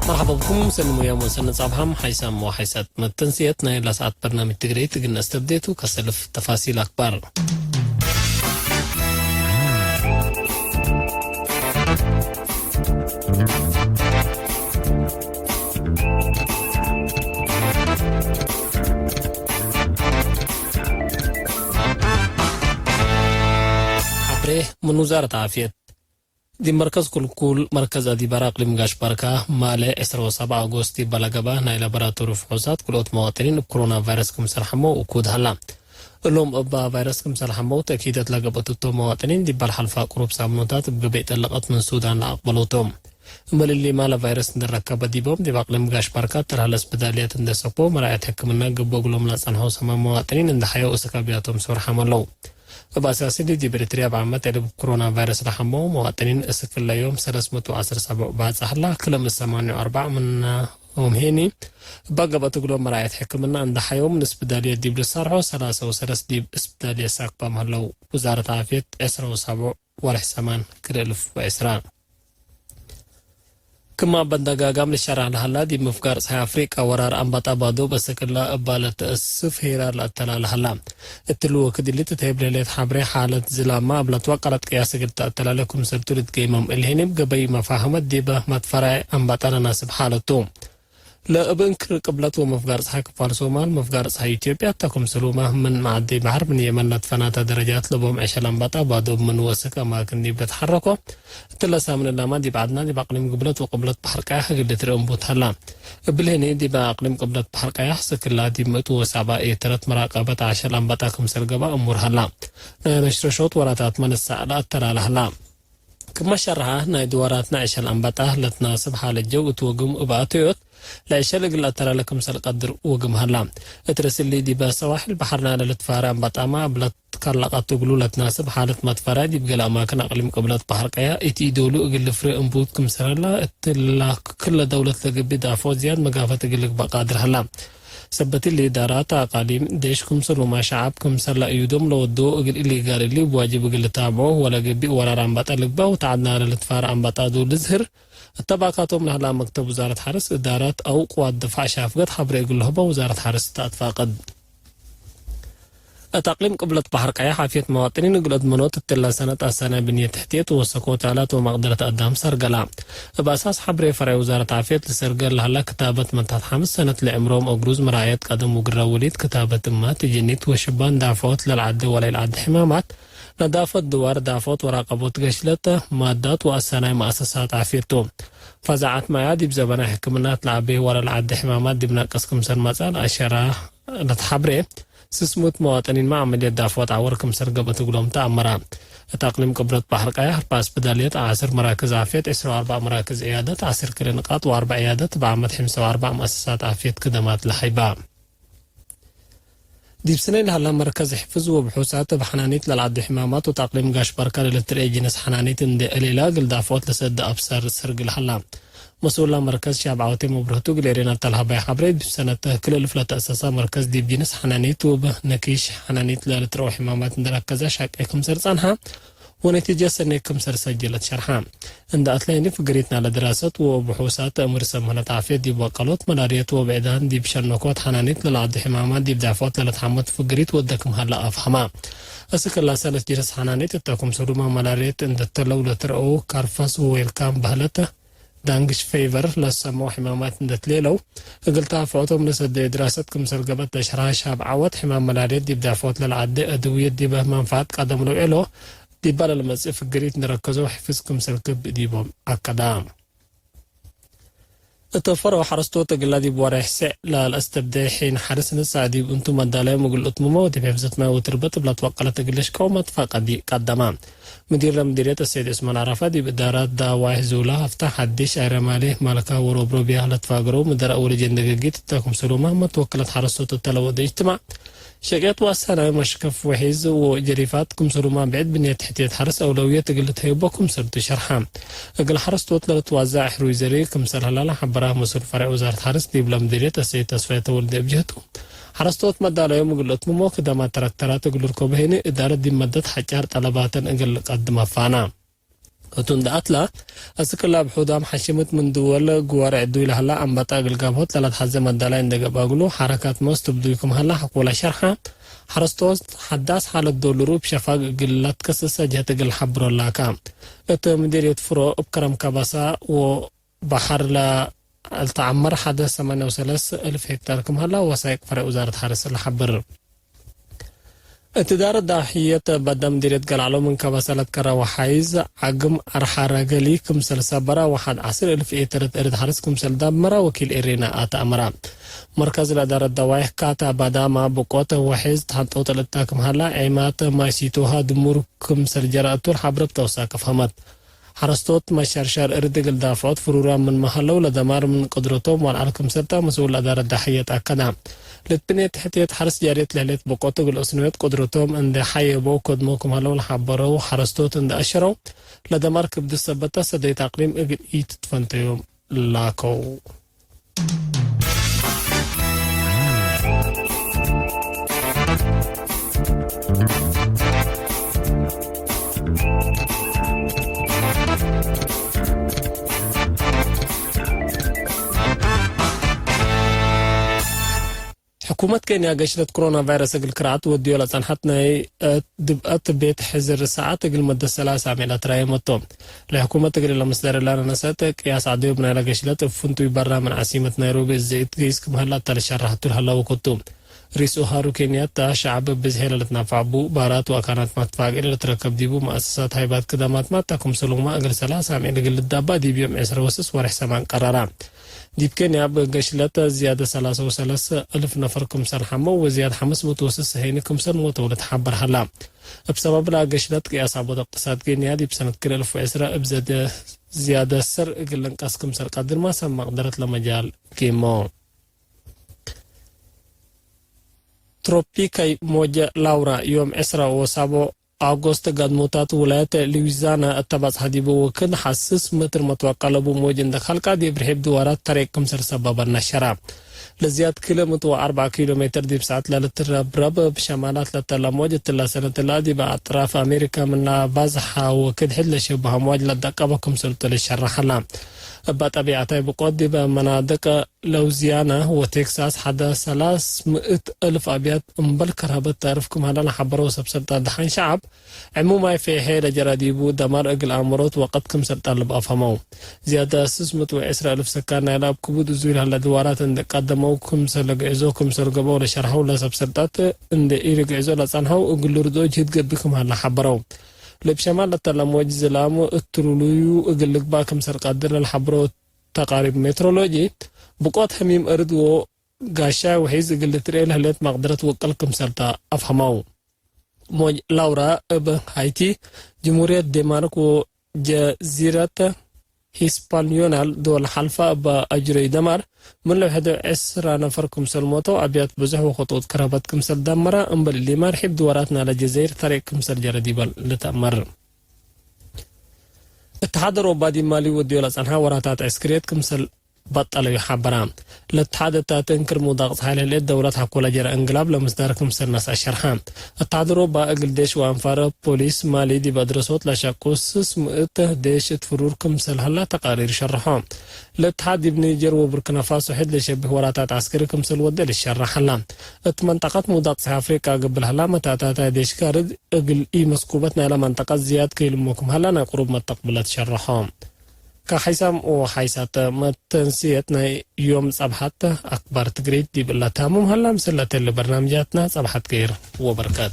مرحبا بكم سلموا يا مسند صباحم حيسام وحيسات متنسيتنا إلى ساعة برنامج تقري تقلنا استبديتو كسلف تفاصيل أكبر. عبره من وزارة عافية دي مركز كل مركز دي براق لمجاش بركة مالي 17 أغسطس بلغبا ناي لابراتوري فحوصات كلوت مواطنين بكورونا فيروس كم سرحمو وكود هلا اللهم أبا فيروس كم سرحمو تأكيدت لقبتو مواطنين دي بالحلفاء قروب سامنوتات بقبيت اللقط من سودان لأقبلوتهم مال اللي مال فيروس نركب دي بوم دي باقل مجاش بركة ترهلس بداليات اندسقو مراعي حكمنا قبو قلوم لصنحو سما مواطنين اندحيو اسكابياتهم سورحام اللو بأساس دي بريتريا بعمة تلب كورونا فيروس رحمو مواطنين اسكل يوم 317 بعد صحلا كلهم 84 من هيني بقى بتقولوا مراعي حكمنا عند حيوم نسبدالية دي بالصرعو 33 دي اسبدالية ساقبا مهلو وزارة عافية 17 ورح سمان كريلف وإسران كما بندقاقام للشرع لهلا دي مفقار صحي أفريقيا ورار أنبات أبادو بسكلا أبالة السف هيرار لأتلا لهلا التلوة كدي تتهيب لليت حبري حالة زلامة أبلت وقرت قياسة قلت أتلا لكم سلطورة قيمم الهيني بقبي مفاهمة ديبا متفرع أنباتنا ناسب حالتهم لا أبنكر قبلت ومفقار صحي كفار سومال مفقار صحي إثيوبيا تاكم سلومة من معدي بحر من يمن نتفنات درجات لبهم عشان أنبات أبادو من وسك أماكن دي بتحركوا تلسا من اللامات دي بعدنا دي باقليم قبلت وقبلت بحر قايح قلت رأمبوت هلا بلهني دي باقليم قبلت بحر قايح سكلا دي متو وسعبا ترت مراقبة عشان أنباتاكم سلقبا أمور هلا نشر شوط وراتات من الساعة ترى لهلا كما شرها نايدواراتنا عشان أنباته لتناسب حال الجو توقم أباتيوت لا يشلق لا ترى لكم سلقدر وقم هلا اترسل لي دي بسواحل بحرنا للتفارع أنباتاما بلت كارلقات تقولوا لتناسب حالة متفارع دي بقل أماكن أقليم قبلت بحر قيا اتيدولو اقل فري انبوتكم سرلا اتلا كل دولة لقبي دافو زياد مقافة تقلق بقادر هلا سبت الإدارات أقاليم ديشكم سر وما شعبكم سر لا يدوم لو دو اقل اللي قال اللي بواجب اقل تابعوه ولا قبي ولا رامبات لقبا وتعدنا للتفارع أنباتا دو لزهر الطبقاتهم لها مكتب وزارة حرس إدارات أو قوات دفاع شافقت حبر يقول لها وزارة حرس تأتفاقد التقليم قبلت بحر قيا حافية مواطنين قلت منوت التلا سنة بنية تحتيت وسكوت آلات ومقدرة أدام سرقلا بأساس حبر فرع وزارة عافية لسرقل لها كتابة من تحت 5 سنة لعمرهم أقروز مراعية قدم وقرى وليد كتابة ما تجنيت وشبان دافوت للعد ولا العد حمامات نظافة دوار دافوت وراقبوت قشلة مادات وأسانة مؤسسات عافيتهم فزعت ما يادي بزبنا حكمنات لعبه ولا العد حمامات دي بناقصكم سر مثال أشارة نتحبره سسموت مواطنين مع عملية دافوت عوركم سرقبة تقولهم تأمرا تقليم قبرة بحر قايح باس بدالية 10 مراكز عافية 4 مراكز عيادة 10 كلينيقات و4 عيادات بعمد 4 مؤسسات عافية خدمات لحيبا دي بسنين لهلا مركز حفظ وبحوثات بحنانيت للعد حمامات وتقليم قاش بركة للترقي جنس حنانيت اندي الإلاق الدافوت لسد أبصر سرق لهلا مسؤول مركز شعب عوتي مبرهتو قليرين التلها باي حبريد بسنة كل الفلة أساسا مركز دي بجنس حنانيت وبنكيش حنانيت للترو حمامات اندركزة شاكيكم سرطانها ونتيجة سنكم سجلت شرحان عند أتليني فقريتنا لدراسة وبحوثات أمر سمهنة عافية دي بوقالوت ملارية وبعدان دي بشنوكوت حنانيت للعد حمامات دي بدافوت للتحمد فقريت ودكم هلا أفهما أسك الله سالة جرس حنانيت التاكم سروما ملارية عند التلو لترقو كارفاس ويلكام بهلته دانجش فيفر لسمو حمامات ندت ليلو قلتها فوتهم لسد دراستكم سرقبت تشرها شاب عوض حمام ملارية دي بدافوت للعد أدوية دي به منفعت قدم له إلو دي بالا المسئف القريت نركزو حفظكم سرقب ديبهم أكدام التوفر حرستو تقلادي بوارح سع للاستبداء حين حرسنا السعدي بانتو مدالي مقل اتممو دي بحفظت ما وتربط بلا توقع تقلش كومت فقدي قدمان مديرية السيد اسمان عرفة دي بإدارات داواه زولا افتح حديش ايرمالي مالكا وروبرو بيها لتفاقرو مدار اولي جندقاقيت تاكم سلوما متوكلت حرستو تتلو دي اجتماع شقيت واسانا مشكف وحيز وجريفاتكم سلوما بعد بنية تحتية حرس أولوية تقلت هيبوكم سرت شرحام أقل حرس توتل توزع حرويزري كم سرهلا حبراه مسؤول فرع وزارة حرس دي بلا مديرية السيد تصفية ولد أبجهته حرس توت مدى يوم قلت ممو خدمات تركترات قل ركوب هيني إدارة دي مدت حجار طلبات أقل قدم فانا أتون دأتلا أسكلا بحودام حشمت من دول جوار عدو لهلا أم بتاع الجابهات ثلاث حزم الدلائل دجاباجلو حركات مست تبدوكم هلا حقولا شرحة حرستوس حداس حال الدولروب شفاق قلت كسس جهة قل حبر الله كام مدير يتفرو بكرم كباسا وبحر لا التعمر حدث 38,000 هكتار كم هلا وسائق فرق وزارة حرس الحبر اتدار الداحية بدم ديرت قلعلو من كباسالت كرا وحايز عقم أرحارقلي كمسل سابرا 11,000 إيترت إرد حرس كمسل دامرا وكيل إرينا آتا أمرا مركز الأدارة الدوايح كاتا بداما بقوة وحيز تحنطو تلتاكم هلا عيمات ماشيتوها دمور كمسل جراتور حبرب توساك فهمت حرستوت مشارشار إردقل دافعات فرورا من محلو لدمار من قدرتهم والعالكم سرطة مسؤول الأدارة الداحية أكدا لتبنية تحتية حرس جاريت لحليت بقوتو الأسنويت قدرتهم اند حيبو قدموكم هلو الحبرو حرستوت اند أشرو لدمار كبد السبتة سدي تقريم اقل ايت تفنتيوم لاكو حكومة كينيا قشرت كورونا فيروس الكرات وديولا صنحتنا دبقت بيت حزر ساعات قل مدة 3 عملات راي مطوم لحكومة قل لمصدر اللي نسات قياس عديو بنا لقشلت فنتو يبرا من عاصمة نيروبي الزيت قيس كم هلا تلشرحتو الهلا وكتوم رئيس هارو كينياتا شعب بزهيلة لتنافعبو بارات وكانت متفاقل لتركب ديبو مؤسسات هايبات كدامات ما تاكم سلوما أقل 3 عمل قل الدابا دي بيوم 10 وسس ورح سمان قرارا ديب كينيا بقشلتا زيادة 33,000 نفر كمسر حمو وزيادة 500 وسس هيني كمسر وتولد حبر هلا بسبب لا قشلت قياس عبود اقتصاد كينيا دي بسنة كل 2010 بزاد زيادة سر قل انقاس كمسر قدر ما سمى قدرت لمجال كيمو تروبيكاي موجة لاورا يوم 10 وسابو أغسطس قد موتات ولاية لويزانا اتباس حديبو وكن حسس متر متوقع لبو موجن دخل دي برحب دوارات طريق كمسر سبب النشرة لزياد كيلومتر و4 كيلومتر دي بساعت للتربرب بشمالات للتلموجة سنة الادي بأطراف أمريكا من بازحة وكد حل شبه موج للدقة كمسر تلشرح لها بطبيعتها بقدم مناطق لوزيانا وتكساس حدا 300,000 أبيات مبل كرهبت تعرفكم هذا نحبرو سبسرطة دحين شعب عموما في حيلة جراديبو دمار اقل امروت وقد كم سرطان افهمو زيادة 610,000 سكان يلاب كبود زويل هلا دوارات اند قدمو كم سلقعزو كم سرقبو لشرحو لسبسرطات اند ايرقعزو لصانحو اقل ردو جهد قبكم هلا حبرو لبشمال لتلموج زلامو التروليو اقل باكم سرقادر الحبرو تقارب مترولوجي بقوت حميم اردو قاشا وحيز اقل تريل هلات مقدرة وقلكم سرطا افهمو موج لاورا اب هايتي جمهورية دنمارك وجزيرة هيسبانيونال دول حلفة بأجري دمار من لو هدو 10 نفر كمسل موتو أبيات بزح وخطوط كرهبات كمسل دمرة أمبل اللي مرحب دواراتنا لجزائر طريق كمسل جرديبال لتأمر اتحاد الروبادي مالي وديولا سنها وراتات عسكريات كمسل بطلوا يحبران لاتحاد تنكر مضاغط حالي للدولات حقولا جرى انقلاب لمصداركم سرناس الشرحان اتحاد روبا اقل ديش وانفار بوليس مالي دي بدرسوت لشاقوس مئته ديش تفروركم سلهلا تقارير شرحان لاتحاد ابن جر وبركنا فاسو حد لشبه وراتات عسكريكم سلودة للشرح هلا اتمنطقات مضاغط افريقيا قبل هلا متاتاتا ديش كارد اقل اي مسكوبتنا لمنطقة زياد كيلموكم هلا نقرب متقبلات شرحان كحيسام وحيسات متنسيتنا يوم صبحت أكبر تقريد دي بالله تامم هلا مسلة البرنامجاتنا صبحت خير وبركات